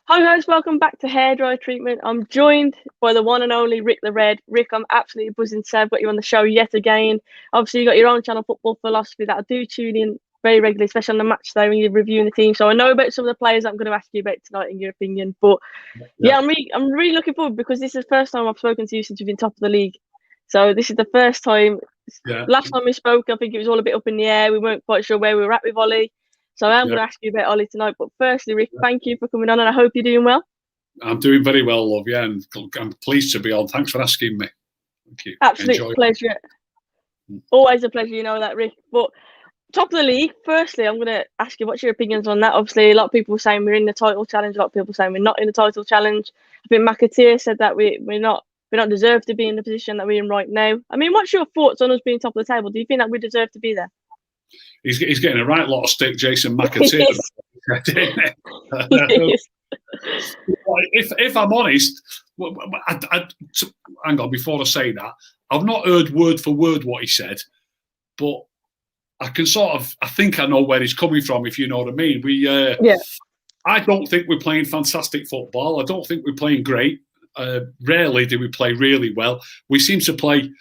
Hi guys, welcome back to Hairdryer Treatment. I'm joined by the one and only Rick the Red. Rick, I'm absolutely buzzing to have got you on the show yet again. Obviously, you got your own channel, Football Philosophy, that I do tune in very regularly, especially on the match day when you're reviewing the team. So I know about some of the players I'm going to ask you about tonight in your opinion. But yeah, I'm really looking forward because this is the first time I've spoken to you since you've been top of the league. So this is the first time. Last time we spoke, I think it was all a bit up in the air. We weren't quite sure where we were at with Ollie. So I am going to ask you about Ollie tonight. But firstly, Rick, thank you for coming on, and I hope you're doing well. I'm doing very well, love. Yeah, and I'm pleased to be on. Thanks for asking me. Thank you. Absolute pleasure. Always a pleasure, you know that, Rick. But top of the league, firstly, I'm going to ask you what's your opinions on that. Obviously, a lot of people saying we're in the title challenge. A lot of people saying we're not in the title challenge. I think McAteer said that we don't deserve to be in the position that we're in right now. I mean, what's your thoughts on us being top of the table? Do you think that we deserve to be there? He's getting a right lot of stick, Jason McAteer. If I'm honest, hang on, before I say that, I've not heard word for word what he said, but I can I think I know where he's coming from, if you know what I mean. I don't think we're playing fantastic football. I don't think we're playing great. Rarely do we play really well. We seem to play,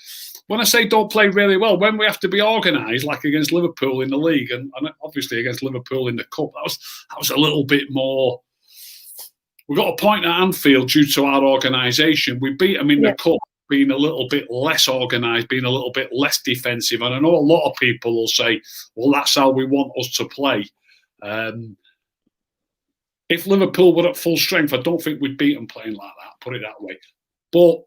when I say don't play really well, when we have to be organised, like against Liverpool in the league and obviously against Liverpool in the cup, that was a little bit more. We got a point at Anfield due to our organisation. We beat them in the cup, being a little bit less organised, being a little bit less defensive. And I know a lot of people will say, well, that's how we want us to play. If Liverpool were at full strength, I don't think we'd beat them playing like that, put it that way. But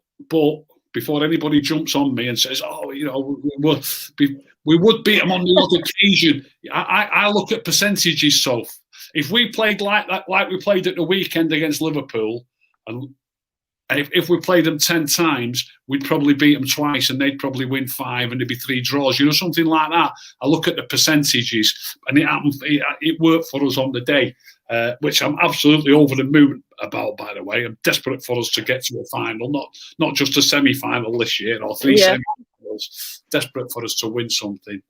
before anybody jumps on me and says, oh, you know, we would beat them on the odd occasion, I look at percentages, Soph. If we played like that, like we played at the weekend against Liverpool, and if we played them 10 times, we'd probably beat them twice and they'd probably win 5 and there'd be 3 draws, you know, something like that. I look at the percentages and it worked for us on the day, which I'm absolutely over the moon about, by the way. I'm desperate for us to get to a final, not just a semi-final this year or 3 semi-finals. Desperate for us to win something.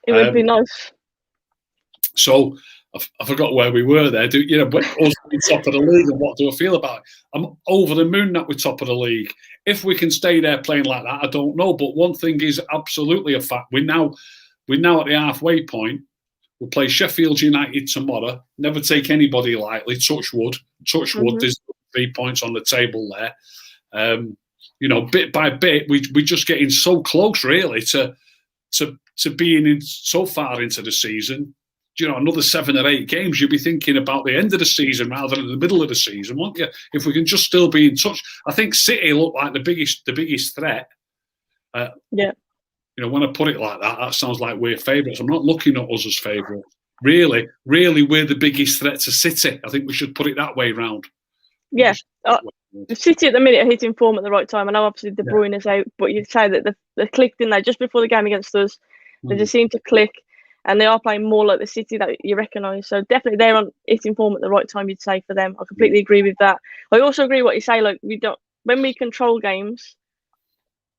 It would be nice. So I forgot where we were there. But us being top of the league, and what do I feel about it? I'm over the moon that we're top of the league. If we can stay there playing like that, I don't know. But one thing is absolutely a fact. We're now at the halfway point. We'll play Sheffield United tomorrow. Never take anybody lightly. Touch wood. There's 3 points on the table there. Bit by bit, we're just getting so close, really, to being in so far into the season. Another 7 or 8 games, you'll be thinking about the end of the season rather than the middle of the season, won't you? If we can just still be in touch. I think City look like the biggest threat. When I put it like that, that sounds like we're favourites. I'm not looking at us as favourites. Really, we're the biggest threat to City. I think we should put it that way round. Yeah. The City at the minute are hitting form at the right time. I know obviously De Bruyne is out, but you'd say that they clicked in there just before the game against us. They just seem to click. And they are playing more like the City that you recognise. So definitely they're on hitting form at the right time, you'd say, for them. I completely agree with that. I also agree with what you say. Like, when we control games,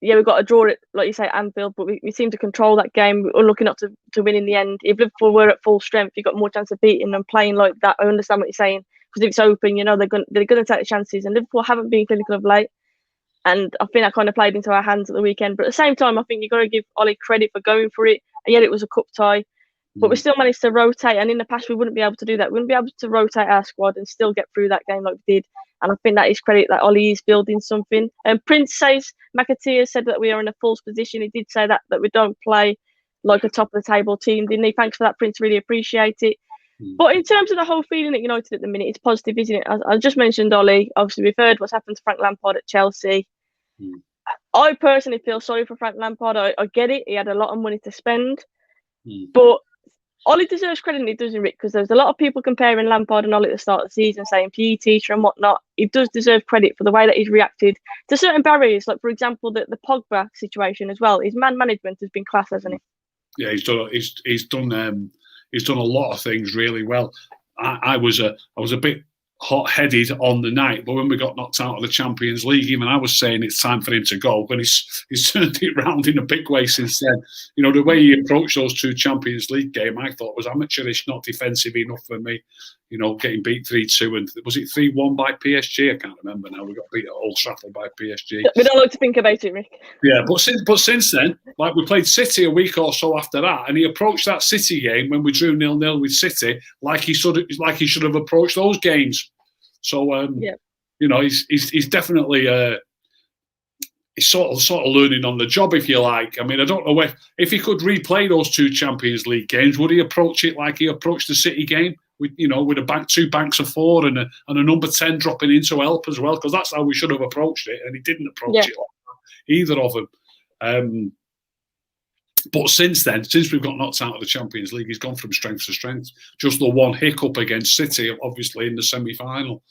we've got to draw it, like you say, Anfield, but we seem to control that game. We're looking up to win in the end. If Liverpool were at full strength, you've got more chance of beating them playing like that. I understand what you're saying, because if it's open, they're going to take the chances. And Liverpool haven't been clinical of late. And I think that kind of played into our hands at the weekend. But at the same time, I think you've got to give Ollie credit for going for it. And yet it was a cup tie. But we still managed to rotate. And in the past, we wouldn't be able to do that. We wouldn't be able to rotate our squad and still get through that game like we did. And I think that is credit that Ollie is building something. And Prince says, McAteer said that we are in a false position. He did say that we don't play like a top-of-the-table team, didn't he? Thanks for that, Prince. Really appreciate it. But in terms of the whole feeling at United at the minute, it's positive, isn't it? I just mentioned Ollie. Obviously, we've heard what's happened to Frank Lampard at Chelsea. I personally feel sorry for Frank Lampard. I get it. He had a lot of money to spend. But Ollie deserves credit, and he doesn't, Rick, because there's a lot of people comparing Lampard and Ollie at the start of the season, saying PE teacher and whatnot. He does deserve credit for the way that he's reacted to certain barriers, like, for example, the Pogba situation as well. His man management has been class, hasn't it? Yeah, he's done a lot of things really well. I was a bit hot-headed on the night, but when we got knocked out of the Champions League, even I was saying it's time for him to go, but he's turned it round in a big way since then. The way he approached those 2 Champions League games, I thought was amateurish, not defensive enough for me. getting beat 3-2, and was it 3-1 by PSG? I can't remember now. We got beat at Old Trafford by PSG. We don't like to think about it, Rick. Yeah, but since then, like, we played City a week or so after that, and he approached that City game when we drew 0-0 with City like he should have approached those games. So he's definitely he's sort of learning on the job, if you like. I mean, I don't know if he could replay those 2 Champions League games, would he approach it like he approached the City game? With 2 banks of 4 and a number 10 dropping in to help as well, because that's how we should have approached it, and he didn't approach it like that, either of them. But since then, since we've got knocked out of the Champions League, he's gone from strength to strength. Just the one hiccup against City, obviously, in the semi-final.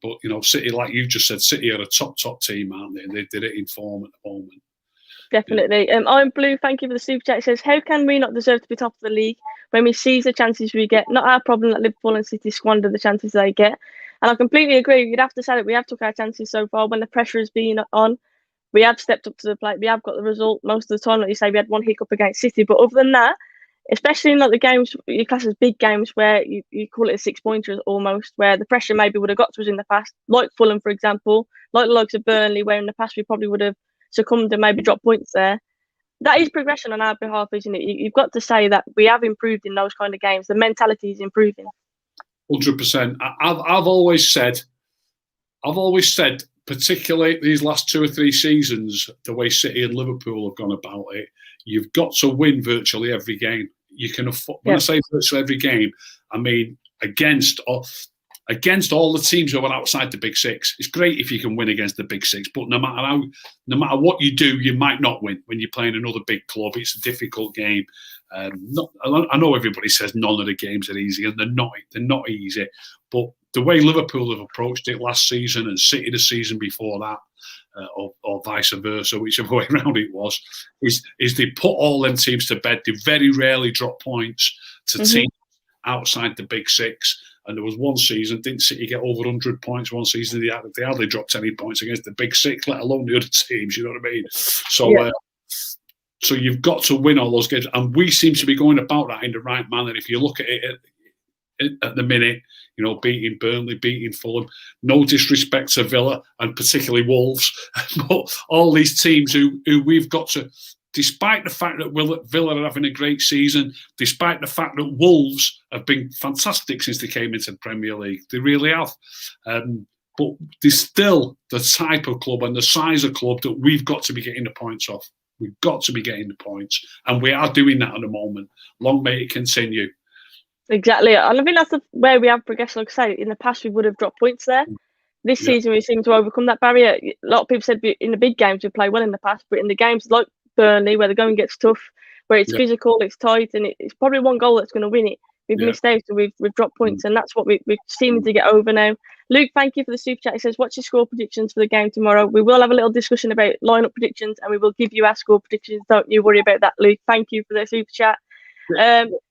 But, City, like you just said, City are a top team, aren't they? They're in form at the moment. Definitely. I'm Blue. Thank you for the super chat. It says, how can we not deserve to be top of the league when we seize the chances we get? Not our problem that Liverpool and City squander the chances they get. And I completely agree. You'd have to say that we have took our chances so far. When the pressure has been on, we have stepped up to the plate. We have got the result most of the time. Like you say, we had one hiccup against City. But other than that, especially in like the games, you class as big games where you call it a 6-pointer almost, where the pressure maybe would have got to us in the past, like Fulham, for example, like the likes of Burnley, where in the past we probably would have succumbed and maybe dropped points there. That is progression on our behalf, isn't it? You've got to say that we have improved in those kind of games. The mentality is improving. 100%. I've always said, particularly these last 2 or 3 seasons, the way City and Liverpool have gone about it, you've got to win virtually every game. You can afford. When I say virtually every game, I mean against all the teams who are outside the Big Six. It's great if you can win against the Big Six, but no matter what you do, you might not win when you're playing another big club. It's a difficult game. I know everybody says none of the games are easy, and they're not easy. But the way Liverpool have approached it last season and City the season before that, or vice versa, whichever way around it was, is they put all them teams to bed. They very rarely drop points to teams outside the Big Six. And there was one season, didn't City get over 100 points one season? They hardly dropped any points against the Big Six, let alone the other teams, you know what I mean? So so you've got to win all those games. And we seem to be going about that in the right manner. If you look at it at the minute, beating Burnley, beating Fulham, no disrespect to Villa and particularly Wolves, but all these teams who we've got to, despite the fact that Villa are having a great season, despite the fact that Wolves have been fantastic since they came into the Premier League, they really have. But they're still the type of club and the size of club that we've got to be getting the points off. We've got to be getting the points. And we are doing that at the moment. Long may it continue. Exactly. And I think that's where we have progressed. Like I say, in the past, we would have dropped points there. This season, we seem to overcome that barrier. A lot of people said in the big games, we play well in the past, but in the games like Burnley, where the going gets tough, where it's physical, it's tight, and it's probably one goal that's going to win it. We've missed out, so we've dropped points, and that's what we're seeming to get over now. Luke, thank you for the super chat. He says, what's your score predictions for the game tomorrow? We will have a little discussion about lineup predictions, and we will give you our score predictions. Don't you worry about that, Luke. Thank you for the super chat.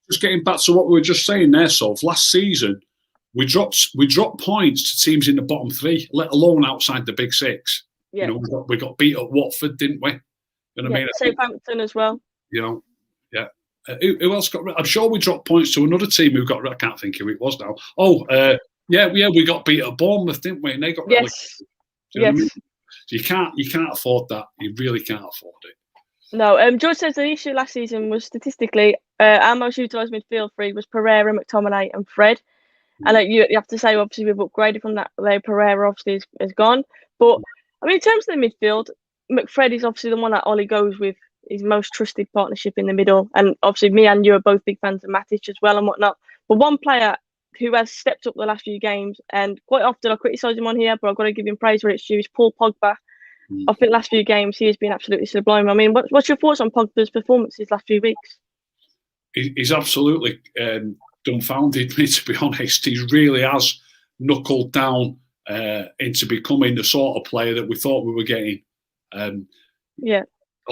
Just getting back to what we were just saying there, Soph, last season, we dropped points to teams in the bottom 3, let alone outside the Big Six. Yeah. We got beat at Watford, didn't we? You know what I mean? Southampton as well. Who else got? I'm sure we dropped points to another team who got. I can't think who it was now. We got beat at Bournemouth, didn't we? And they got relegated. Yes. So you can't afford that. You really can't afford it. No. George says the issue last season was statistically our most utilised midfield 3 was Pereira, McTominay, and Fred. And you have to say, obviously, we've upgraded from that. Pereira obviously is gone. But I mean, in terms of the midfield, McFred is obviously the one that Ollie goes with, his most trusted partnership in the middle. And obviously me and you are both big fans of Matic as well and whatnot. But one player who has stepped up the last few games, and quite often I criticise him on here, but I've got to give him praise where it's due, is Paul Pogba. I think last few games he has been absolutely sublime. I mean, what's your thoughts on Pogba's performances last few weeks? He's absolutely dumbfounded me, to be honest. He really has knuckled down into becoming the sort of player that we thought we were getting. A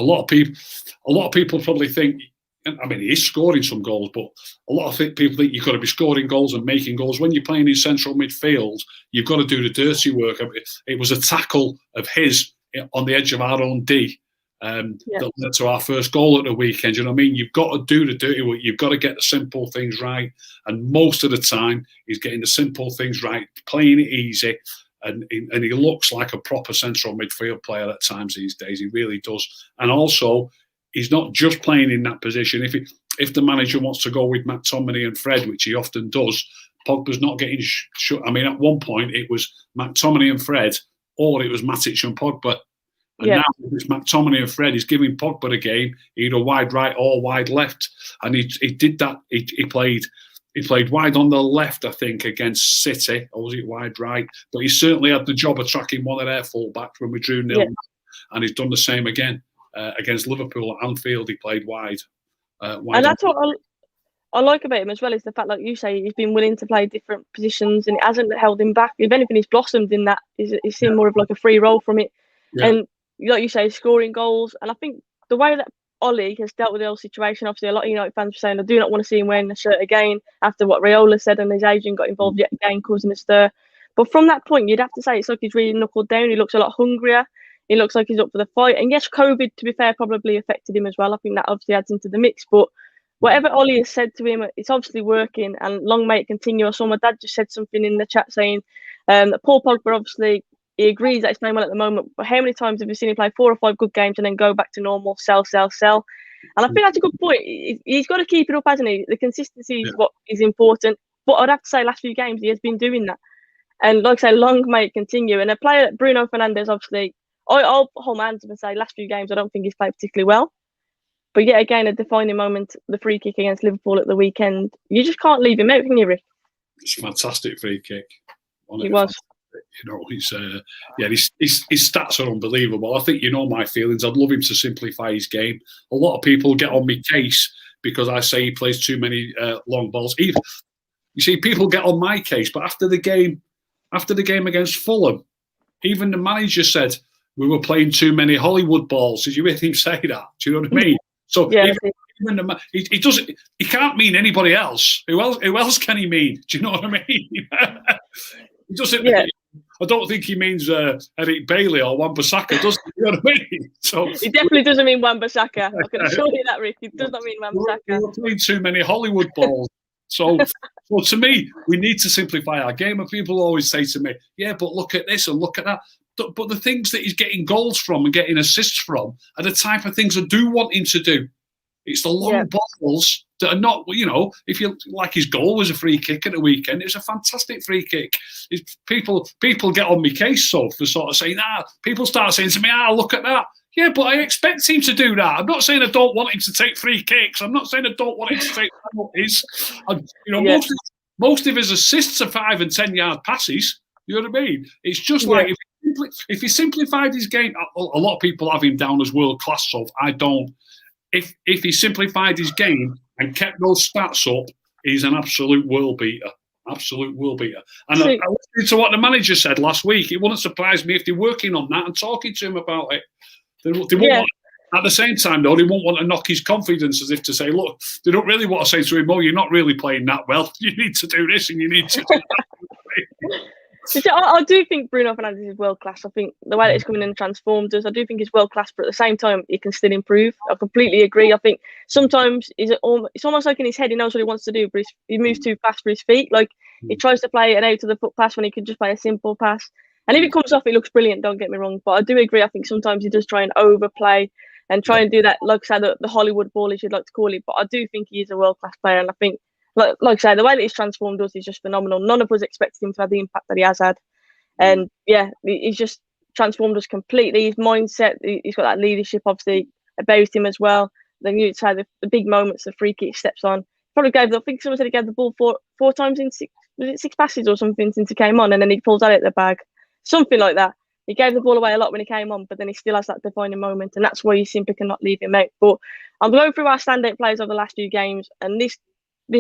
lot of people probably think, I mean, he is scoring some goals, but a lot of people think you've got to be scoring goals and making goals. When you're playing in central midfield, you've got to do the dirty work. It was a tackle of his on the edge of our own D that led to our first goal at the weekend. You know what I mean? You've got to do the dirty work. You've got to get the simple things right. And most of the time, he's getting the simple things right, playing it easy. And he looks like a proper central midfield player at times these days. He really does. And also, he's not just playing in that position. If the manager wants to go with McTominay and Fred, which he often does, Pogba's not getting shut. I mean, at one point, it was McTominay and Fred, or it was Matic and Pogba. And now it's McTominay and Fred. He's giving Pogba the game, either wide right or wide left. And he did that. He played wide on the left, I think, against City, or was it wide right? But he certainly had the job of tracking one of their full-backs when we drew 0. And he's done the same again against Liverpool at Anfield. He played wide. And that's what I like about him as well, is the fact, like you say, he's been willing to play different positions and it hasn't held him back. If anything, he's blossomed in that. He's seen more of like a free role from it. Yeah. And like you say, scoring goals. And I think the way that Ollie has dealt with the whole situation, obviously a lot of United fans were saying, I do not want to see him wearing the shirt again after what Raiola said, and his agent got involved yet again, causing a stir. But from that point, you'd have to say it's like he's really knuckled down. He looks a lot hungrier. He looks like he's up for the fight. And yes, COVID, to be fair, probably affected him as well. I think that obviously adds into the mix. But whatever Ollie has said to him, it's obviously working, and long may it continue. I saw my dad just said something in the chat saying that Paul Pogba, obviously, he agrees that he's playing well at the moment. But how many times have you seen him play 4 or 5 good games and then go back to normal, sell? And I think that's a good point. He's got to keep it up, hasn't he? The consistency is what is important. But I'd have to say, last few games, he has been doing that. And like I say, long may it continue. And a player like Bruno Fernandes, obviously, I'll hold my hands up and say, last few games, I don't think he's played particularly well. But yet again, a defining moment, the free kick against Liverpool at the weekend. You just can't leave him out, can you, Rick? It's a fantastic free kick. He was. You know, his stats are unbelievable. I think you know my feelings. I'd love him to simplify his game. A lot of people get on my case because I say he plays too many long balls. You see, people get on my case, but after the game against Fulham, even the manager said we were playing too many Hollywood balls. Did you hear him say that? Do you know what I mean? So he doesn't. He can't mean anybody else. Who else can he mean? Do you know what I mean? He doesn't. Yeah. I don't think he means Eric Bailey or Wan-Bissaka, does he? You know what I mean? So he definitely doesn't mean Wan-Bissaka. I can assure you that, Rick. He does not mean Wan-Bissaka. We're playing too many Hollywood balls. So to me, we need to simplify our game. And people always say to me, yeah, but look at this and look at that. But the things that he's getting goals from and getting assists from are the type of things I do want him to do. It's the long balls that are not, you know, if you like, his goal was a free kick at the weekend. It was a fantastic free kick. People get on my case, so for sort of saying, people start saying to me, look at that. Yeah, but I expect him to do that. I'm not saying I don't want him to take free kicks. I'm not saying I don't want him to take penalties. Most of his assists are 5 and 10 yard passes. You know what I mean? It's just like if he simplified his game, a lot of people have him down as world class. So I don't. If he simplified his game and kept those stats up, he's an absolute world beater. Absolute world beater. And I listened to what the manager said last week. It wouldn't surprise me if they're working on that and talking to him about it. They won't want, at the same time, though, they won't want to knock his confidence, as if to say, look, they don't really want to say to him, oh, you're not really playing that well. You need to do this and you need to do that. I do think Bruno Fernandes is world class. I think the way that he's coming in and transformed us, I do think he's world class, but at the same time, he can still improve. I completely agree. I think sometimes it's almost like in his head, he knows what he wants to do, but he moves too fast for his feet. Like he tries to play an out of the foot pass when he could just play a simple pass. And if it comes off, it looks brilliant, don't get me wrong. But I do agree. I think sometimes he does try and overplay and try and do that, like I said, the Hollywood ball, as you'd like to call it. But I do think he is a world class player. And I think, like I say, the way that he's transformed us is just phenomenal. None of us expected him to have the impact that he has had. And he's just transformed us completely. His mindset, he's got that leadership, obviously, about him as well. Then you'd say the big moments, the free kick steps on. Probably I think someone said he gave the ball four times in 6 passes or something since he came on, and then he pulls that out of the bag. Something like that. He gave the ball away a lot when he came on, but then he still has that defining moment, and that's why you simply cannot leave him out. But I'm going through our standout players over the last few games, and this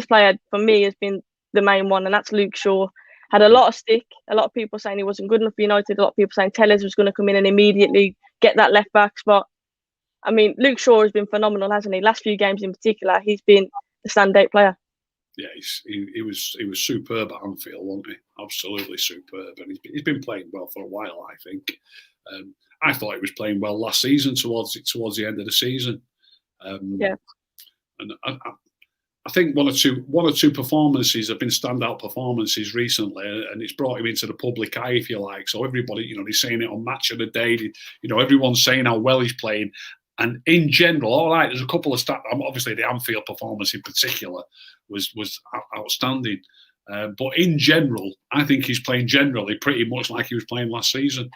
player, for me, has been the main one, and that's Luke Shaw. Had a lot of stick, a lot of people saying he wasn't good enough for United, a lot of people saying Tellez was going to come in and immediately get that left-back spot. I mean, Luke Shaw has been phenomenal, hasn't he? Last few games in particular, he's been the standout player. Yeah, he was superb at Anfield, wasn't he? Absolutely superb, and he's been playing well for a while. I think. I thought he was playing well last season towards the end of the season. Yeah, and I think one or two performances have been standout performances recently, and it's brought him into the public eye, if you like. So everybody, they're saying it on Match of the Day. Everyone's saying how well he's playing. And in general, all right, there's a couple of stats. Obviously, the Anfield performance in particular was outstanding. But in general, I think he's playing generally pretty much like he was playing last season.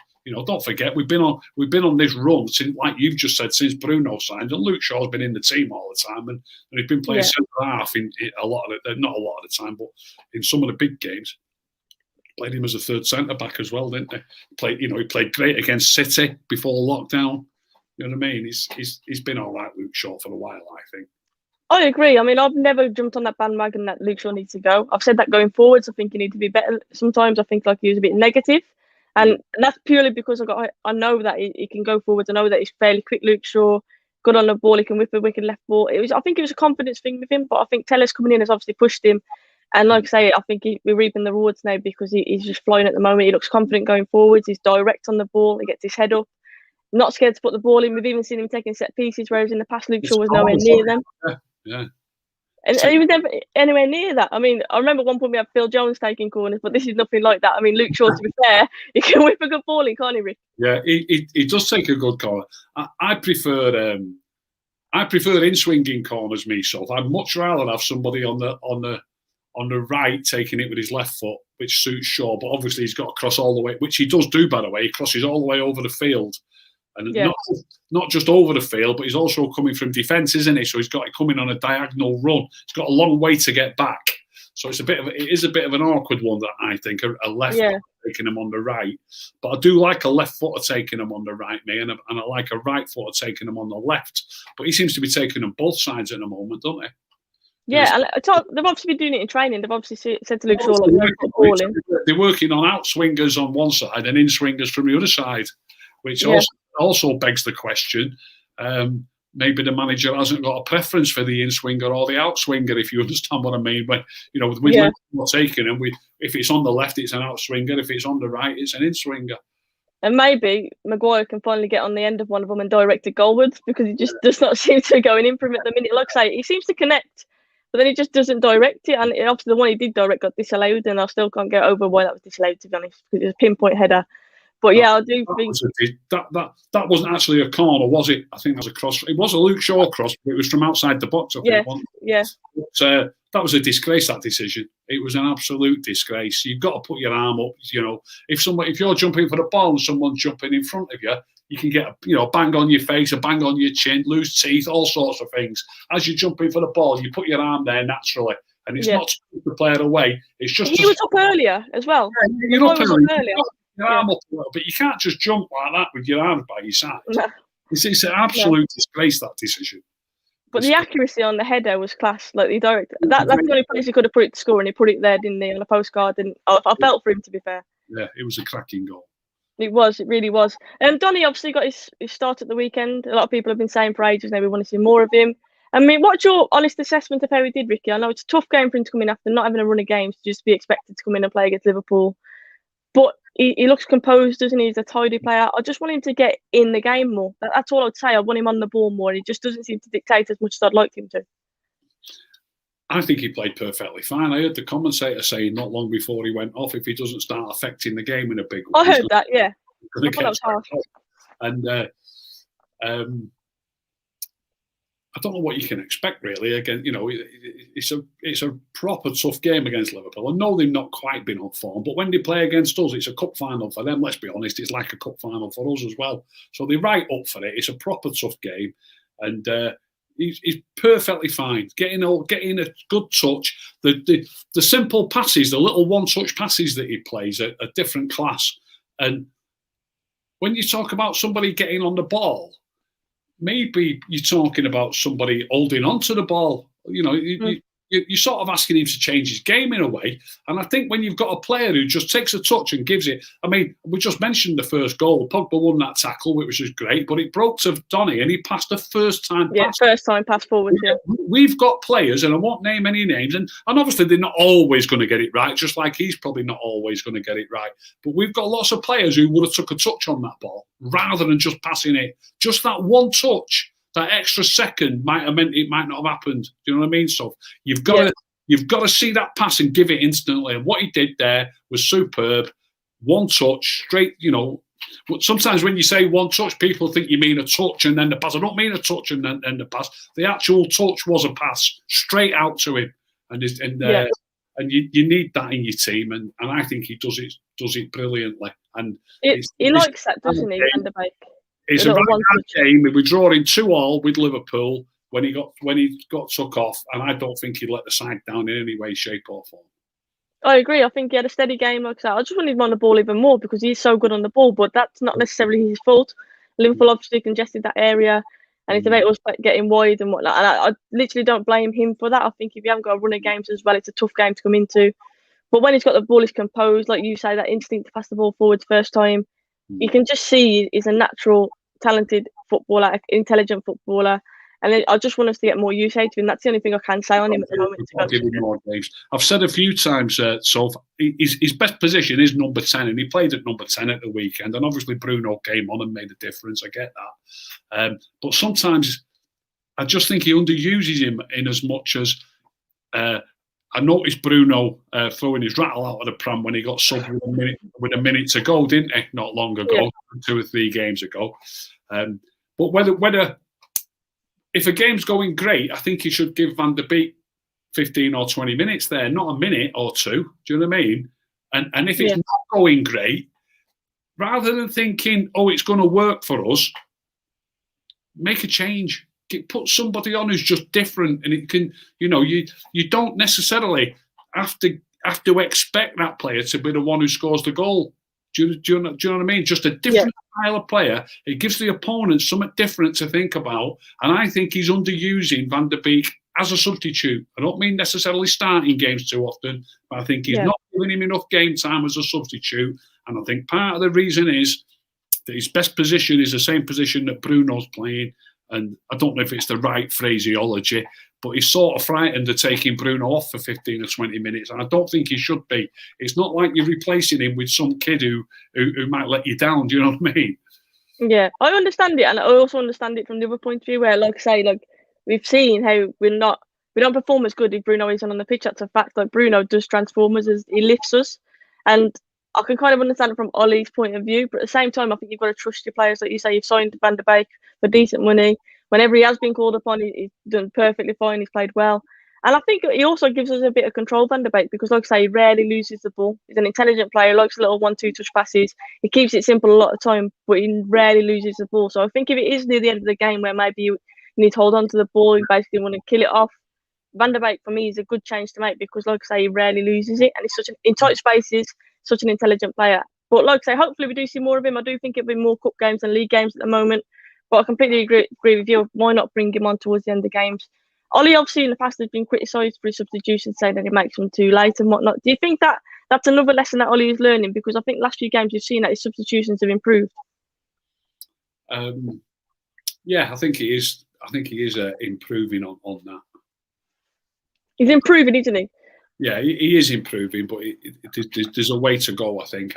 Don't forget we've been on this run since, like you've just said, since Bruno signed, and Luke Shaw's been in the team all the time, and he's been playing centre half in a lot of it, not a lot of the time, but in some of the big games. Played him as a third centre back as well, didn't he? He played great against City before lockdown. You know what I mean? He's been all right, Luke Shaw, for a while, I think. I agree. I mean, I've never jumped on that bandwagon that Luke Shaw needs to go. I've said that going forwards. I think he needs to be better. Sometimes I think he was a bit negative, and that's purely because I know that he can go forwards. I know that he's fairly quick. Luke Shaw, good on the ball. He can whip a wicked left ball. I think it was a confidence thing with him, but I think Tellers coming in has obviously pushed him. And like I say, I think we're reaping the rewards now because he's just flying at the moment. He looks confident going forwards. He's direct on the ball. He gets his head up. Not scared to put the ball in. We've even seen him taking set pieces, whereas in the past, Luke Shaw was nowhere near them. Yeah. And he was never anywhere near that. I mean, I remember one point we had Phil Jones taking corners, but this is nothing like that. I mean, Luke Shaw, to be fair, he can whip a good ball in, can't he, Rick? Yeah, he does take a good corner. I prefer in-swinging corners myself. I'd much rather have somebody on the right taking it with his left foot, which suits Shaw. But obviously, he's got to cross all the way, which he does do, by the way. He crosses all the way over the field. And not just over the field, but he's also coming from defence, isn't he? So he's got to come in on a diagonal run. He's got a long way to get back. So it is a bit of an awkward one, that I think, a left footer taking him on the right. But I do like a left footer taking him on the right, me, and I like a right footer taking him on the left. But he seems to be taking them both sides at the moment, don't they? Yeah, and they've obviously been doing it in training. They've obviously said to Luke Shaw, they're working on out swingers on one side and in swingers from the other side, which also begs the question. Maybe the manager hasn't got a preference for the in-swinger or the out-swinger, if you understand what I mean. When we're taking him, if it's on the left, it's an out-swinger. If it's on the right, it's an in-swinger. And maybe Maguire can finally get on the end of one of them and direct it goalwards, because he just does not seem to be going in for him at the minute. Like I say, he seems to connect, but then he just doesn't direct it. And obviously the one he did direct got disallowed, and I still can't get over why that was disallowed, to be honest, because it was a pinpoint header. But yeah, I do think that wasn't actually a corner, was it? I think that was a cross. It was a Luke Shaw cross, but it was from outside the box. I think. Yeah. But, that was a disgrace. That decision. It was an absolute disgrace. You've got to put your arm up. If you're jumping for the ball and someone's jumping in front of you, you can get a bang on your face, a bang on your chin, lose teeth, all sorts of things. As you're jumping for the ball, you put your arm there naturally, and it's not to put the player away. It's just he was up earlier as well. Yeah, you're up earlier. Your arm up a little bit. You can't just jump like that with your arms by your side. No. It's an absolute disgrace, that decision. But the accuracy on the header was class. Like the director, that's the only place he could have put it to score, and he put it there, didn't he, on a postcard? And I felt for him, to be fair. Yeah, it was a cracking goal. It really was. And Donny obviously got his start at the weekend. A lot of people have been saying for ages now we want to see more of him. I mean, what's your honest assessment of how he did, Ricky? I know it's a tough game for him to come in after not having a run of games, to just be expected to come in and play against Liverpool. But he looks composed, doesn't he? He's a tidy player. I just want him to get in the game more. That's all I'd say. I want him on the ball more. He just doesn't seem to dictate as much as I'd like him to. I think he played perfectly fine. I heard the commentator saying not long before he went off, if he doesn't start affecting the game in a big way. I heard that, yeah. I thought that was harsh. And I don't know what you can expect, really. Again, it's a proper tough game against Liverpool. I know they've not quite been on form, but when they play against us, it's a cup final for them. Let's be honest, it's like a cup final for us as well. So they're right up for it. It's a proper tough game, and he's perfectly fine. Getting a good touch. The simple passes, the little one-touch passes that he plays are different class. And when you talk about somebody getting on the ball, maybe you're talking about somebody holding on to the ball. you're sort of asking him to change his game in a way. And I think when you've got a player who just takes a touch and gives it, I mean, we just mentioned the first goal. Pogba won that tackle, which was great, but it broke to Donny and he passed the first time pass. First time pass forward, We've got players, and I won't name any names, and obviously they're not always going to get it right, just like he's probably not always going to get it right. But we've got lots of players who would have took a touch on that ball rather than just passing it. Just that one touch, that extra second might have meant it might not have happened. Do you know what I mean? So you've got to see that pass and give it instantly. And what he did there was superb. One touch, straight, sometimes when you say one touch, people think you mean a touch and then the pass. I don't mean a touch and then the pass. The actual touch was a pass straight out to him. And you need that in your team. And I think he does it brilliantly. And he likes that, doesn't he, Van de Beek? It's a very hard game. We were drawing 2-2 with Liverpool when he got took off, and I don't think he'd let the side down in any way, shape, or form. I agree. I think he had a steady game like that. I just wanted him on the ball even more because he's so good on the ball, but that's not necessarily his fault. Liverpool obviously congested that area, and it's about us getting wide and whatnot. And I literally don't blame him for that. I think if you haven't got a run of games as well, it's a tough game to come into. But when he's got the ball, he's composed, like you say, that instinct to pass the ball forwards first time. You can just see he's a natural, talented footballer, intelligent footballer, and I just want us to get more use out of him. That's the only thing I can say on him at the moment. I've said a few times, Soph, his best position is number 10, and he played at number 10 at the weekend, and obviously Bruno came on and made a difference. I get that. But sometimes I just think he underuses him in as much as I noticed Bruno throwing his rattle out of the pram when he got subbed with a minute to go, didn't he? Not long ago, 2 or 3 games ago. But whether if a game's going great, I think he should give Van de Beek 15 or 20 minutes there, not a minute or 2. Do you know what I mean? And if it's not going great, rather than thinking, oh, it's going to work for us, make a change. Put somebody on who's just different, and it can, you don't necessarily have to expect that player to be the one who scores the goal. Do you know what I mean? Just a different style of player. It gives the opponent something different to think about, and I think he's underusing Van de Beek as a substitute. I don't mean necessarily starting games too often, but I think he's not giving him enough game time as a substitute, and I think part of the reason is that his best position is the same position that Bruno's playing. And I don't know if it's the right phraseology, but he's sort of frightened of taking Bruno off for 15 or 20 minutes. And I don't think he should be. It's not like you're replacing him with some kid who might let you down. Do you know what I mean? Yeah, I understand it. And I also understand it from the other point of view where, like I say, we've seen how we don't perform as good if Bruno isn't on the pitch. That's a fact. Like Bruno does transform us, he lifts us. And I can kind of understand it from Ollie's point of view, but at the same time, I think you've got to trust your players. Like you say, you've signed Van de Beek for decent money. Whenever he has been called upon, he's done perfectly fine. He's played well. And I think he also gives us a bit of control, Van de Beek, because like I say, he rarely loses the ball. He's an intelligent player, likes little 1-2 touch passes. He keeps it simple a lot of the time, but he rarely loses the ball. So I think if it is near the end of the game where maybe you need to hold on to the ball, you basically want to kill it off, Van de Beek for me is a good change to make because like I say, he rarely loses it. And he's in tight spaces, such an intelligent player. But like I say, hopefully we do see more of him. I do think it'll be more cup games and league games at the moment. But I completely agree with you. Why not bring him on towards the end of games? Ollie, obviously, in the past has been criticised for his substitutions, saying that he makes them too late and whatnot. Do you think that that's another lesson that Ollie is learning? Because I think last few games you've seen that his substitutions have improved. Yeah, I think he is. I think he is improving on that. He's improving, isn't he? Yeah, he is improving, but there's a way to go, I think.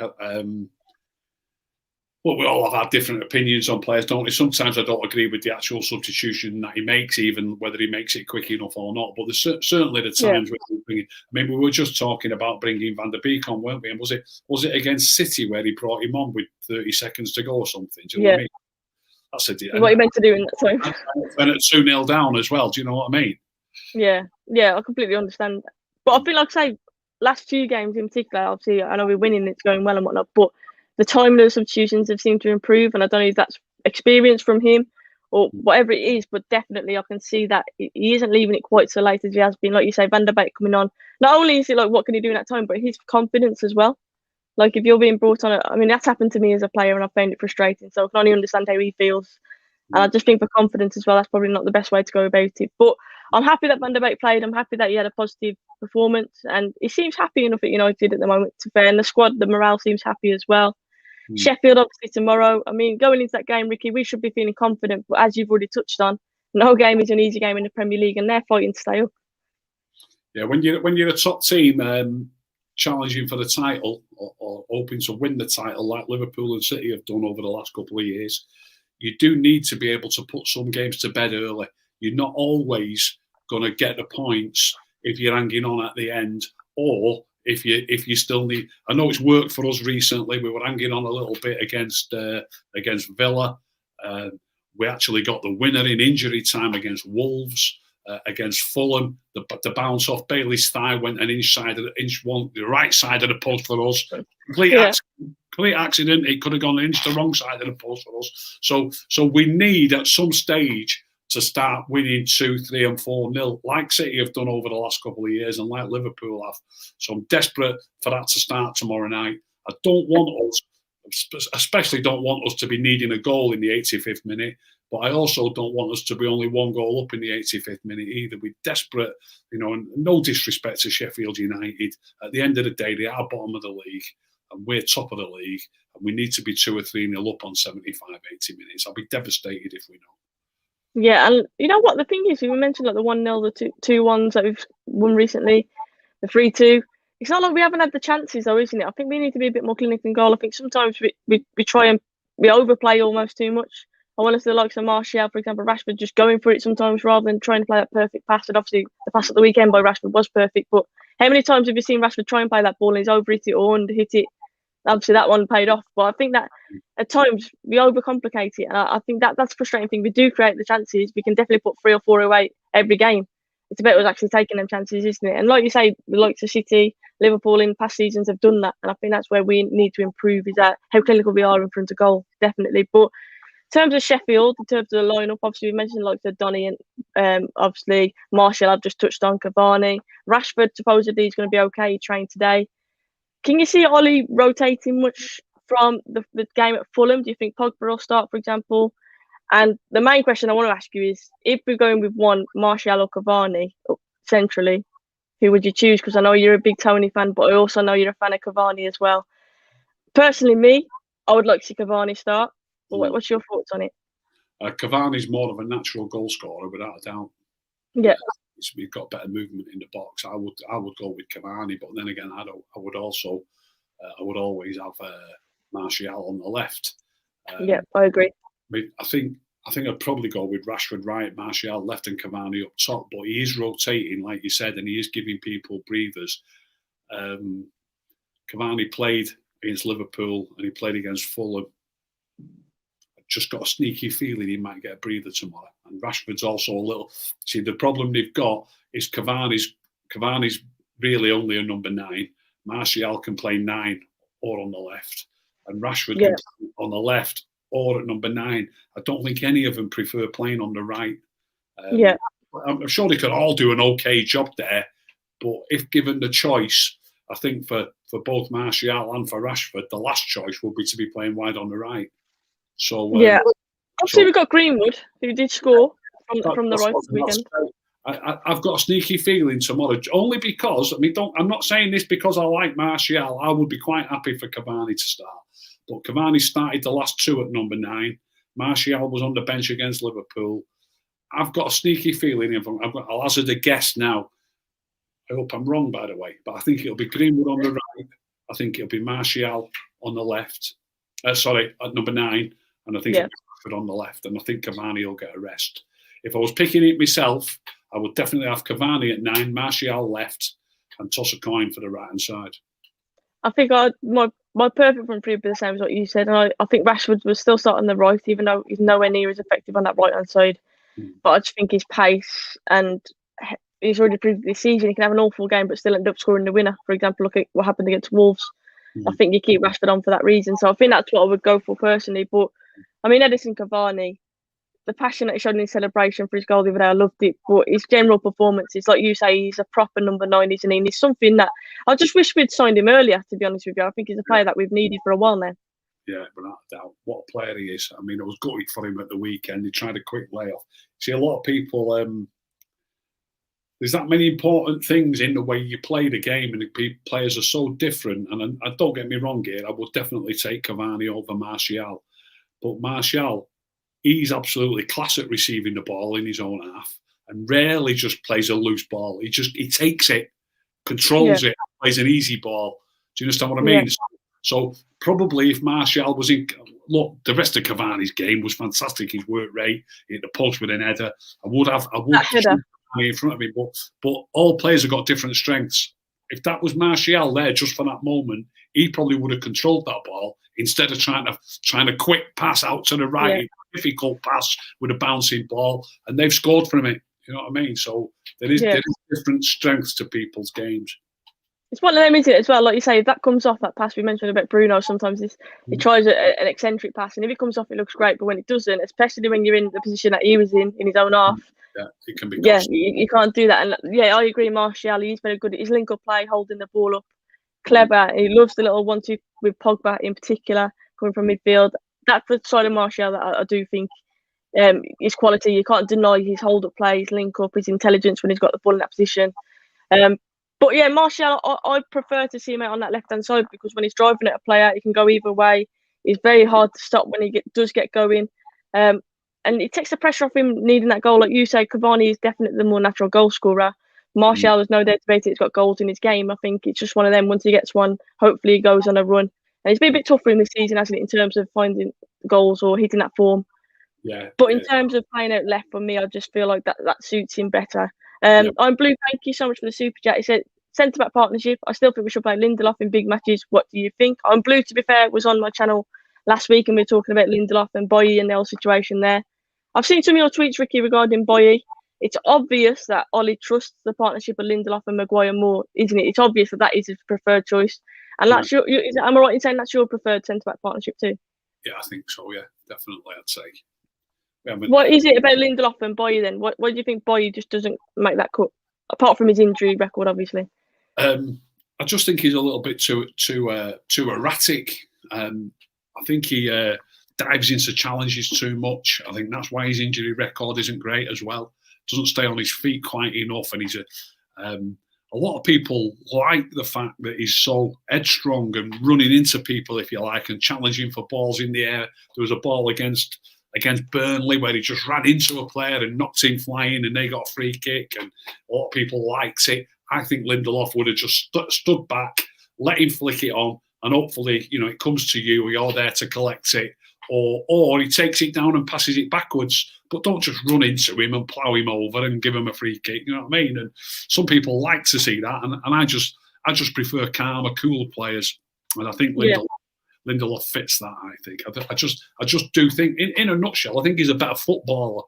Well, we all have our different opinions on players, don't we? Sometimes I don't agree with the actual substitution that he makes, even whether he makes it quick enough or not. But there's certainly the times where he's bringing. I mean, we were just talking about bringing Van de Beek on, weren't we? And was it against City where he brought him on with 30 seconds to go or something? Do you know what I mean? That's it. What he meant to do in that time. And at 2-0 down as well. Do you know what I mean? Yeah, I completely understand. But I feel like, say, last few games in particular, obviously, I know we're winning, it's going well and whatnot, but the timing of the substitutions have seemed to improve, and I don't know if that's experience from him or whatever it is, but definitely I can see that he isn't leaving it quite so late as he has been. Like you say, Van de Beek coming on, not only is it like, what can he do in that time, but his confidence as well. Like if you're being brought on, I mean, that's happened to me as a player and I found it frustrating, so I can only understand how he feels. And I just think for confidence as well, that's probably not the best way to go about it. But I'm happy that Van der Beek played. I'm happy that he had a positive performance, and he seems happy enough at United at the moment. To be fair, and the squad, the morale seems happy as well. Sheffield obviously tomorrow. I mean, going into that game, Ricky, we should be feeling confident. But as you've already touched on, no game is an easy game in the Premier League, and they're fighting to stay up. Yeah, when you're a top team challenging for the title or hoping to win the title, like Liverpool and City have done over the last couple of years, you do need to be able to put some games to bed early. You're not always going to get the points if you're hanging on at the end, or if you still need. I know it's worked for us recently. We were hanging on a little bit against Villa. We actually got the winner in injury time against Wolves. Against Fulham, the bounce off Bailey's thigh went an the right side of the post for us. Complete accident. It could have gone an inch the wrong side of the post for us. So we need at some stage to start winning 2, 3, and 4-0, like City have done over the last couple of years, and like Liverpool have. So I'm desperate for that to start tomorrow night. I don't want us, especially don't want us to be needing a goal in the 85th minute. But I also don't want us to be only one goal up in the 85th minute either. We're desperate, and no disrespect to Sheffield United. At the end of the day, they are bottom of the league and we're top of the league. And we need to be 2 or 3-0 up on 75, 80 minutes. I'll be devastated if we don't. Yeah, and you know what? The thing is, we mentioned like the 1-0, the 2-1s that we've won recently, the 3-2. It's not like we haven't had the chances though, isn't it? I think we need to be a bit more clinical in goal. I think sometimes we try and we overplay almost too much. I want to see the likes of Martial, for example, Rashford just going for it sometimes rather than trying to play that perfect pass. And obviously, the pass at the weekend by Rashford was perfect. But how many times have you seen Rashford try and play that ball and he's overhit it or underhit it? Obviously, that one paid off. But I think that at times we overcomplicate it. And I think that's the frustrating thing. We do create the chances. We can definitely put 3 or 4 away every game. It's about us actually taking them chances, isn't it? And like you say, the likes of City, Liverpool in past seasons have done that. And I think that's where we need to improve, is that how clinical we are in front of goal, definitely. But in terms of Sheffield, in terms of the lineup, obviously we mentioned like the Donny and obviously Martial. I've just touched on Cavani. Rashford supposedly is going to be okay. He trained today. Can you see Ollie rotating much from the game at Fulham? Do you think Pogba will start, for example? And the main question I want to ask you is, if we're going with one, Martial or Cavani centrally, who would you choose? Because I know you're a big Tony fan, but I also know you're a fan of Cavani as well. Personally, me, I would like to see Cavani start. What's your thoughts on it? Cavani's more of a natural goal scorer, without a doubt. Yeah, he's got better movement in the box. I would go with Cavani, but then again, I would always have Martial on the left. Yeah, I agree. I think I'd probably go with Rashford right, Martial left, and Cavani up top. But he is rotating, like you said, and he is giving people breathers. Cavani played against Liverpool and he played against Fulham. Just got a sneaky feeling he might get a breather tomorrow. And Rashford's also a little. See, the problem they've got is Cavani's really only a number 9. Martial can play 9 or on the left, and Rashford can play on the left or at number 9. I don't think any of them prefer playing on the right. I'm sure they could all do an okay job there, but if given the choice, I think for both Martial and for Rashford, the last choice would be to be playing wide on the right. So obviously we've got Greenwood, who did score from the right weekend. I've got a sneaky feeling tomorrow, only because I'm not saying this because I like Martial. I would be quite happy for Cavani to start, but Cavani started the last 2 at number 9. Martial was on the bench against Liverpool. I've got a sneaky feeling. I'll hazard a guess now. I hope I'm wrong, by the way, but I think it'll be Greenwood on the right. I think it'll be Martial on the left. At number 9. And I think it'll be Rashford on the left. And I think Cavani will get a rest. If I was picking it myself, I would definitely have Cavani at 9, Martial left, and toss a coin for the right-hand side. I think my perfect front three would be the same as what you said. And I think Rashford will still start on the right, even though he's nowhere near as effective on that right-hand side. But I just think his pace, and he's already proved this season, he can have an awful game but still end up scoring the winner. For example, look at what happened against Wolves. I think you keep Rashford on for that reason. So I think that's what I would go for personally. But I mean, Edison Cavani, the passion that he showed in his celebration for his goal the other day, I loved it. But his general performance is, like you say, he's a proper number 9, isn't he? And he's something that I just wish we'd signed him earlier, to be honest with you. I think he's a player that we've needed for a while now. Yeah, without a doubt. What a player he is. I mean, I was gutted for him at the weekend. He tried a quick layoff. See, a lot of people there's that many important things in the way you play the game, and the players are so different. And don't get me wrong here, I would definitely take Cavani over Martial. But Martial, he's absolutely class at receiving the ball in his own half and rarely just plays a loose ball. He takes it, controls it, plays an easy ball. Do you understand what I mean? Yeah. So probably if Martial was in, look, the rest of Cavani's game was fantastic. His work rate, he hit the post with an header. I would in front of me, but all players have got different strengths. If that was Martial there just for that moment, he probably would have controlled that ball instead of trying to quick pass out to the right, difficult pass with a bouncing ball, and they've scored from it. You know what I mean? So there is different strengths to people's games. It's one of them, isn't it, as well? Like you say, if that comes off, that pass we mentioned about Bruno, sometimes he tries an eccentric pass, and if it comes off, it looks great. But when it doesn't, especially when you're in the position that he was in his own half, it can be. You can't do that. And I agree, Martial, he's very good at his link-up play, holding the ball up, clever. He loves the little 1-2 with Pogba in particular, coming from midfield. That's the side of Martial that I do think his quality. You can't deny his hold-up play, his link-up, his intelligence when he's got the ball in that position. But yeah, Martial, I prefer to see him out on that left-hand side, because when he's driving at a player, he can go either way. He's very hard to stop when he does get going. And it takes the pressure off him needing that goal. Like you say, Cavani is definitely the more natural goal scorer. Martial, there's no doubt about it, he's got goals in his game. I think it's just one of them. Once he gets one, hopefully he goes on a run. And it's been a bit tough for him this season, hasn't it, in terms of finding goals or hitting that form. Yeah. But in terms of playing out left, for me, I just feel like that suits him better. I'm Blue, thank you so much for the super chat. He said, centre-back partnership, I still think we should play Lindelof in big matches. What do you think? I'm Blue, to be fair, was on my channel last week and we were talking about Lindelof and Boye and the whole situation there. I've seen some of your tweets, Ricky, regarding Boye. It's obvious that Ollie trusts the partnership of Lindelof and Maguire more, isn't it? It's obvious that is his preferred choice. And that's am I right in saying that's your preferred centre-back partnership too? Yeah, I think so, yeah, definitely, I'd say. What is it about Lindelof and Boye then? What do you think Boye just doesn't make that cut? Apart from his injury record, obviously. I just think he's a little bit too erratic. I think he dives into challenges too much. I think that's why his injury record isn't great as well. Doesn't stay on his feet quite enough, and he's a lot of people like the fact that he's so headstrong and running into people, if you like, and challenging for balls in the air. There was a ball against Burnley where he just ran into a player and knocked him flying, and they got a free kick, and a lot of people liked it. I think Lindelof would have just stood back, let him flick it on, and hopefully, it comes to you, you're there to collect it, or he takes it down and passes it backwards. But don't just run into him and plough him over and give him a free kick. You know what I mean? And Some people like to see that, and I just prefer calmer, cooler players, and I think Lindelof fits that. I think. I just do think, in a nutshell, I think he's a better footballer.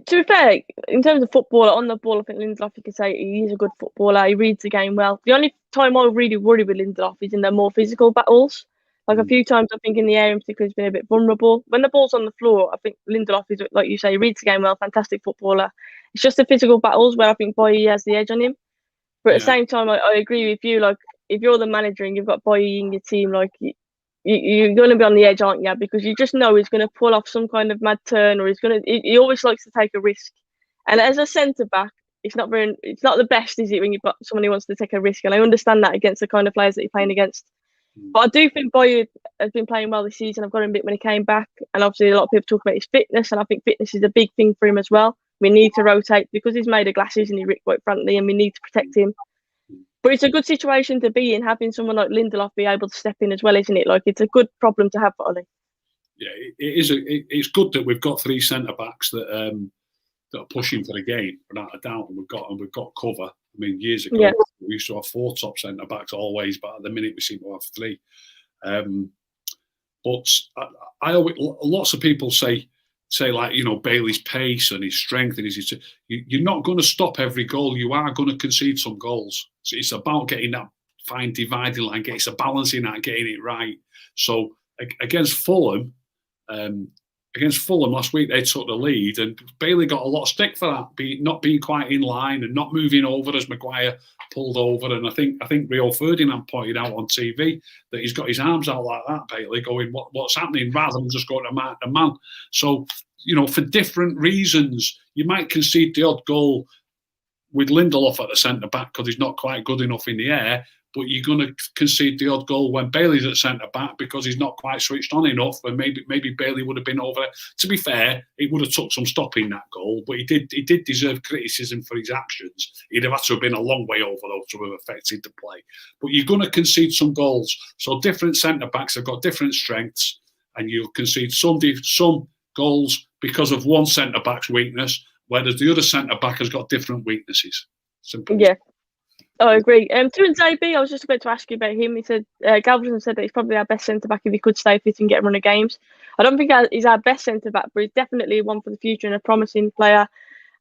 To be fair, in terms of footballer, on the ball, I think Lindelof, you could say he's a good footballer. He reads the game well. The only time I really worry with Lindelof is in the more physical battles. Like a few times, I think in the air in particular, he's been a bit vulnerable. When the ball's on the floor, I think Lindelof is, like you say, he reads the game well, fantastic footballer. It's just the physical battles where I think Boye has the edge on him. But at the same time, I agree with you. Like, if you're the manager and you've got Boye in your team, like, you're going to be on the edge, aren't you? Because you just know he's going to pull off some kind of mad turn, or he always likes to take a risk. And as a centre back, it's not the best, is it, when you've got someone who wants to take a risk? And I understand that against the kind of players that you're playing against. But I do think Boye has been playing well this season. I've got him a bit when he came back, and obviously a lot of people talk about his fitness, and I think fitness is a big thing for him as well. We need to rotate because he's made of glasses and he Rick, quite frankly, and we need to protect him. But it's a good situation to be in, having someone like Lindelof be able to step in as well, isn't it? Like, it's a good problem to have for Ollie. Yeah, it is. It's good that we've got three centre backs that are pushing for the game, without a doubt, and we've got cover. I mean, years ago we used to have four top centre backs always, but at the minute we seem to have three. But I always, lots of people say like, Bailey's pace and his strength and you're not going to stop every goal. You are going to concede some goals. So it's about getting that fine dividing line, it's a balancing act, getting it right. So against Fulham, against Fulham last week, they took the lead, and Bailey got a lot of stick for that, not being quite in line and not moving over as Maguire pulled over. And I think Rio Ferdinand pointed out on TV that he's got his arms out like that, Bailey, going, what's happening, rather than just going to mark the man. So, for different reasons, you might concede the odd goal with Lindelof at the centre-back because he's not quite good enough in the air, but you're going to concede the odd goal when Bailey's at centre-back because he's not quite switched on enough, and maybe Bailey would have been over it. To be fair, it would have took some stopping that goal, but he did deserve criticism for his actions. He'd have had to have been a long way over, though, to have affected the play. But you're going to concede some goals. So different centre-backs have got different strengths, and you'll concede some goals because of one centre-back's weakness, whereas the other centre-back has got different weaknesses. Simple. Yeah. I agree. Tuanzebe, I was just about to ask you about him. He said, Galveston said that he's probably our best centre-back if he could stay fit and get a run of games. I don't think he's our best centre-back, but he's definitely one for the future and a promising player.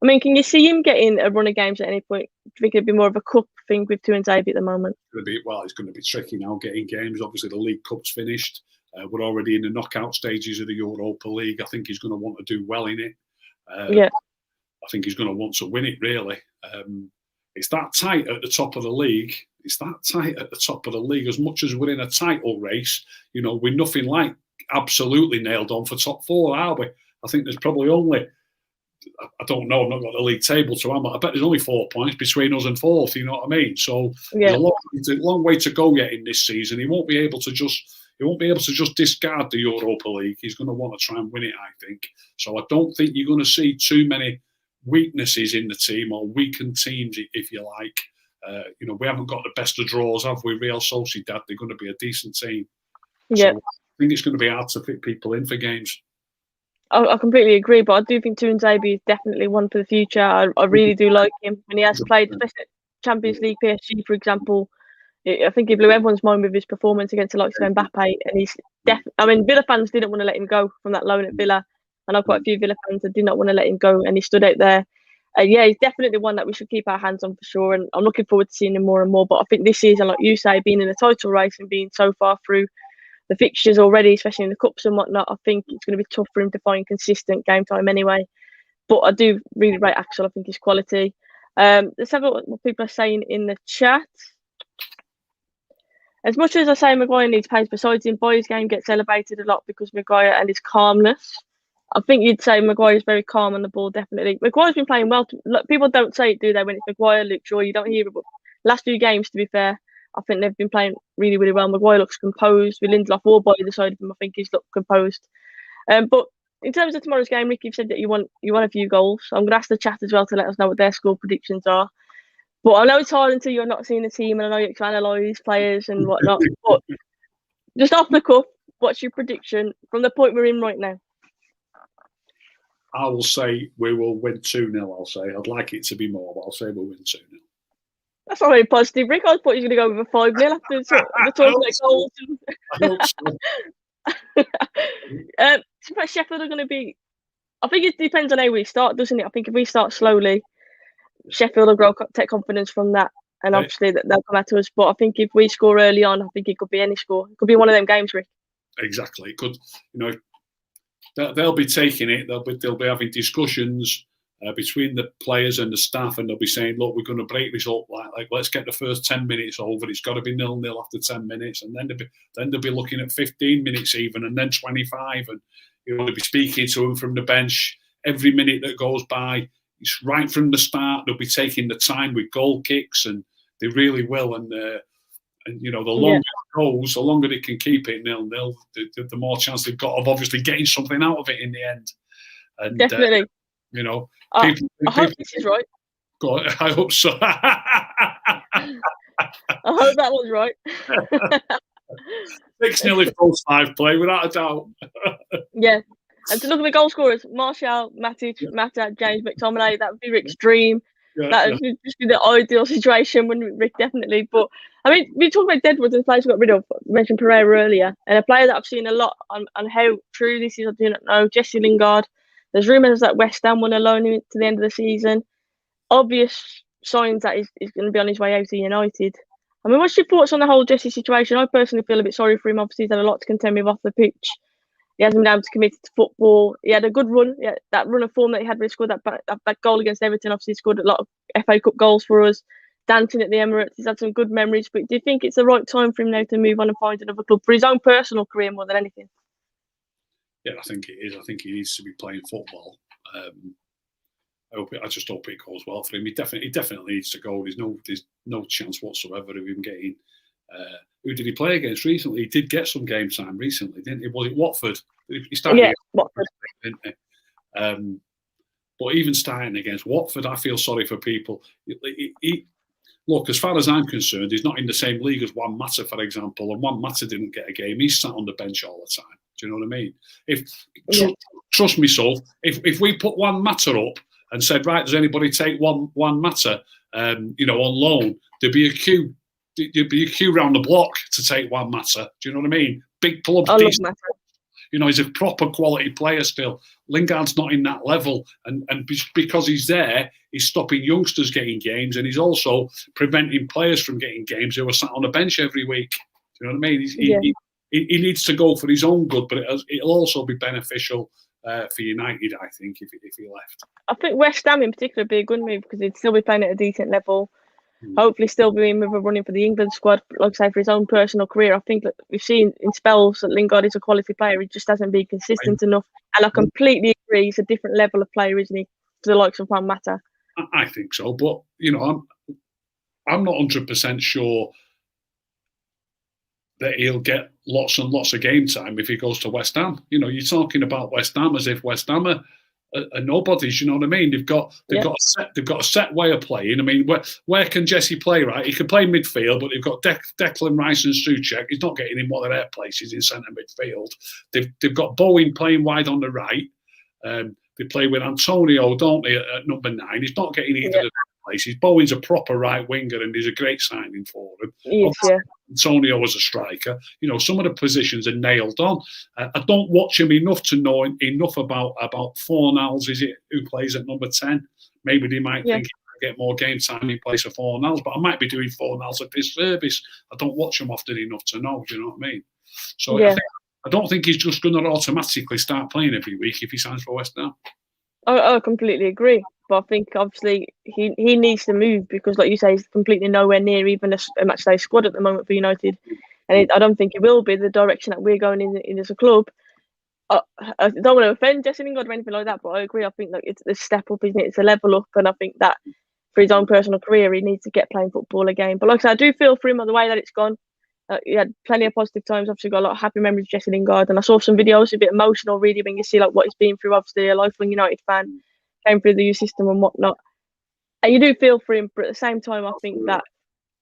I mean, can you see him getting a run of games at any point? Do you think it'd be more of a cup thing with Tuanzebe at the moment? It's going to be tricky now getting games. Obviously, the League Cup's finished. We're already in the knockout stages of the Europa League. I think he's going to want to do well in it. I think he's going to want to win it, really. It's that tight at the top of the league. As much as we're in a title race, we're nothing like absolutely nailed on for top four, are we? I think there's probably only, I don't know, I've not got the league table to hand, but I bet there's only 4 points between us and fourth, you know what I mean? So there's a long way to go yet in this season. He won't be able to just discard the Europa League. He's going to want to try and win it, I think. So I don't think you're going to see too many weaknesses in the team, or weakened teams, if you like. We haven't got the best of draws, have we? Real Sociedad, they're going to be a decent team. Yeah. So I think it's going to be hard to fit people in for games. I completely agree, but I do think Tuanzebe is definitely one for the future. I really do like him when he has played, especially Champions League, PSG, for example. I think he blew everyone's mind with his performance against the likes of Mbappe, and he's Villa fans didn't want to let him go from that loan at Villa. I know quite a few Villa fans that did not want to let him go, and he stood out there. He's definitely one that we should keep our hands on for sure, and I'm looking forward to seeing him more and more. But I think this season, like you say, being in the title race and being so far through the fixtures already, especially in the cups and whatnot, I think it's going to be tough for him to find consistent game time anyway. But I do really rate Axel. I think he's quality. Let's have a look what people are saying in the chat. As much as I say Maguire needs pace, besides him, Boy's game gets elevated a lot because Maguire and his calmness. I think you'd say Maguire is very calm on the ball, definitely. Maguire's been playing well. Look, people don't say it, do they, when it's Maguire, Luke Shaw, you don't hear it. But last few games, to be fair, I think they've been playing really, really well. Maguire looks composed. With Lindelof or Boy either side of him, I think he's looked composed. But in terms of tomorrow's game, Ricky, you've said that you want a few goals. I'm going to ask the chat as well to let us know what their score predictions are. But I know it's hard until you're not seeing the team, and I know you can analyse players and whatnot. But just off the cuff, what's your prediction from the point we're in right now? I will say we will win 2-0, I'll say. I'd like it to be more, but I'll say we'll win 2-0. That's not very positive, Rick. I thought you were going to go with a 5-0 after the goals. I hope so. Sheffield are going to be... I think it depends on how we start, doesn't it? I think if we start slowly, Sheffield will take confidence from that, and obviously they'll come at us. But I think if we score early on, I think it could be any score. It could be one of them games, Rick. Exactly. It could, they'll be taking it. They'll be having discussions between the players and the staff, and they'll be saying, "Look, we're going to break this up. Like let's get the first 10 minutes over. It's got to be 0-0 after 10 minutes, and then they'll be looking at 15 minutes even, and then 25, and they'll be speaking to them from the bench every minute that goes by. It's right from the start. They'll be taking the time with goal kicks, and they really will. And the longer it goes, the longer they can keep it 0-0, the more chance they've got of obviously getting something out of it in the end. And, definitely. I hope this is right. Go on, I hope so. I hope that was right. 6-0 if both sides play, without a doubt. Yeah. And to look at the goal scorers, Martial, Matic, Mata, James McTominay, that would be Rick's dream. That would just be the ideal situation, wouldn't it, Rick? Definitely. But, I mean, we talked about Deadwood and the players we got rid of. We mentioned Pereira earlier. And a player that I've seen a lot on how true this is, I do not know, Jesse Lingard. There's rumours that West Ham want to loan him to the end of the season. Obvious signs that he's going to be on his way out to United. I mean, what's your thoughts on the whole Jesse situation? I personally feel a bit sorry for him. Obviously, he's had a lot to contend with off the pitch. He hasn't been able to commit to football. He had a good run. Yeah, that run of form that he had when he scored that goal against Everton. Obviously, he scored a lot of FA Cup goals for us. Dancing at the Emirates. He's had some good memories. But do you think it's the right time for him now to move on and find another club for his own personal career more than anything? Yeah, I think it is. I think he needs to be playing football. I just hope it goes well for him. He definitely needs to go. There's no chance whatsoever of him getting. Who did he play against recently? He did get some game time recently, didn't he? Was it Watford? He started against Watford, didn't he? But even starting against Watford, I feel sorry for people. Look, as far as I'm concerned, he's not in the same league as Juan Mata, for example, and Juan Mata didn't get a game. He's sat on the bench all the time. Do you know what I mean? Trust me, Soph, if we put Juan Mata up and said, right, does anybody take Juan Mata, on loan, there'd be a queue. There'd be a queue round the block to take Juan Mata. Do you know what I mean? Big clubs, decent. He's a proper quality player still. Lingard's not in that level, and because he's there, he's stopping youngsters getting games, and he's also preventing players from getting games who are sat on the bench every week. Do you know what I mean? He needs to go for his own good, but it'll also be beneficial for United, I think, if he left. I think West Ham in particular would be a good move because he'd still be playing at a decent level. Hopefully still be in with a running for the England squad, like I say, for his own personal career. I think that we've seen in spells that Lingard is a quality player. He just hasn't been consistent enough. And I completely agree. He's a different level of player, isn't he, to the likes of Juan Mata? I think so. But, I'm not 100% sure that he'll get lots and lots of game time if he goes to West Ham. You're talking about West Ham as if West Ham are nobodies. You know what I mean? They've got a set way of playing. I mean, where can Jesse play? Right, he can play midfield, but they've got Declan Rice and Souček. He's not getting in one of their places in centre midfield. They've got Bowen playing wide on the right. They play with Antonio, don't they, at number 9? He's not getting either of their places. Bowen's a proper right winger, and he's a great signing for him. Antonio was a striker. Some of the positions are nailed on. I don't watch him enough to know enough about Fornals. Is it who plays at number 10? Maybe they might think he might get more game time in place of Fornals, but I might be doing Fornals a disservice. I don't watch him often enough to know. Do you know what I mean? So I don't think he's just going to automatically start playing every week if he signs for West Ham. I completely agree. But I think obviously he needs to move because, like you say, he's completely nowhere near even a matchday squad at the moment for United. And I don't think it will be the direction that we're going in as a club. I don't want to offend Jesse Lingard or anything like that, but I agree. I think it's a step up, isn't it? It's a level up. And I think that for his own personal career, he needs to get playing football again. But like I said, I do feel for him the way that it's gone. He had plenty of positive times. Obviously, got a lot of happy memories of Jesse Lingard. And I saw some videos, a bit emotional, really, when you see what he's been through. Obviously, a lifelong United fan. Came through the youth system and whatnot. And you do feel for him, but at the same time, I think that,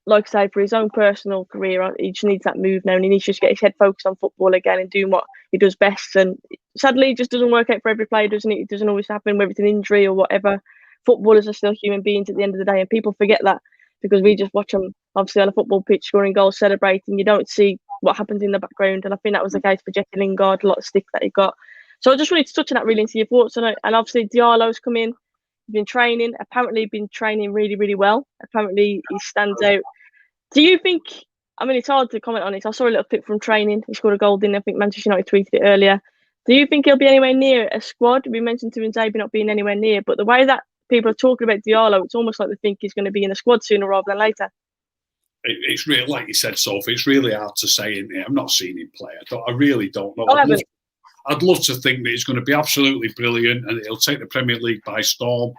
like I say, for his own personal career, he just needs that move now, and he needs to just get his head focused on football again and doing what he does best. And sadly, it just doesn't work out for every player, doesn't it? It doesn't always happen, whether it's an injury or whatever. Footballers are still human beings at the end of the day, and people forget that because we just watch them, obviously, on a football pitch, scoring goals, celebrating. You don't see what happens in the background, and I think that was the case for Jesse Lingard, a lot of stick that he got. So I just wanted to touch on that really and see your thoughts on it. And obviously Diallo's come in, been training, apparently been training really, really well. Apparently he stands out. Do you think, I mean, it's hard to comment on it. I saw a little clip from training. He scored a goal, didn't I? Think Manchester United tweeted it earlier. Do you think he'll be anywhere near a squad? We mentioned Tuanzebe not being anywhere near, but the way that people are talking about Diallo, it's almost like they think he's going to be in a squad sooner rather than later. It's really, like you said, Sophie, it's really hard to say in there. I'm not seeing him play. I really don't know. I'd love to think that he's going to be absolutely brilliant and he'll take the Premier League by storm.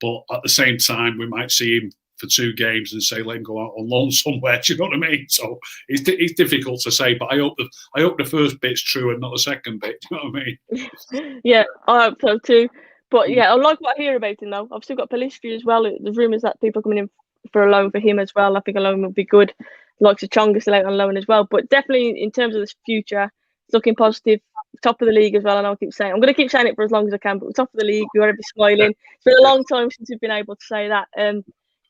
But at the same time, we might see him for 2 games and say, let him go out on loan somewhere. Do you know what I mean? So it's difficult to say, but I hope the first bit's true and not the second bit. Do you know what I mean? Yeah, I hope so too. But yeah, I like what I hear about him though. I've still got Pellistri as well. There's rumours that people are coming in for a loan for him as well. I think a loan would be good. Like Chonga still out on loan as well. But definitely in terms of the future, it's looking positive. Top of the league as well, and I'm going to keep saying it for as long as I can, but we're top of the league. We ought to be smiling. It's been a long time since we've been able to say that.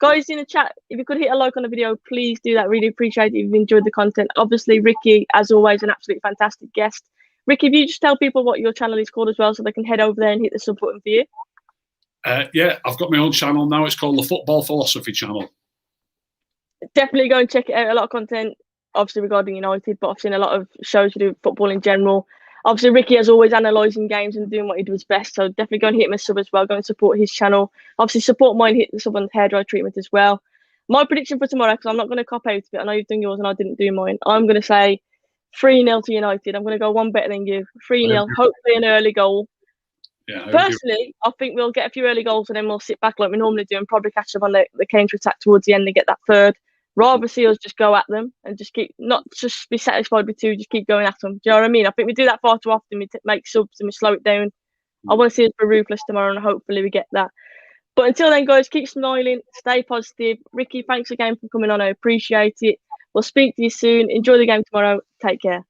Guys in the chat, if you could hit a like on the video, please do that. Really appreciate it if you've enjoyed the content. Obviously, Ricky, as always, an absolutely fantastic guest. Ricky, if you just tell people what your channel is called as well so they can head over there and hit the sub button for you. Yeah, I've got my own channel now. It's called the Football Philosophy Channel. Definitely go and check it out. A lot of content, obviously regarding United, but I've seen a lot of shows to do with football in general. Obviously, Ricky is always analysing games and doing what he does best. So definitely go and hit him a sub as well. Go and support his channel. Obviously, support mine. Hit the sub on hair dry treatment as well. My prediction for tomorrow, because I'm not going to cop out of it. I know you've done yours and I didn't do mine. I'm going to say 3-0 to United. I'm going to go one better than you. 3-0. Hopefully an early goal. Yeah. Personally, I think we'll get a few early goals and then we'll sit back like we normally do and probably catch up on the counter attack towards the end and get that third. Rather see us just go at them and just keep, not just be satisfied with 2, just keep going at them. Do you know what I mean? I think we do that far too often. We make subs and we slow it down. I want to see us be ruthless tomorrow and hopefully we get that. But until then, guys, keep smiling, stay positive. Ricky, thanks again for coming on. I appreciate it. We'll speak to you soon. Enjoy the game tomorrow. Take care.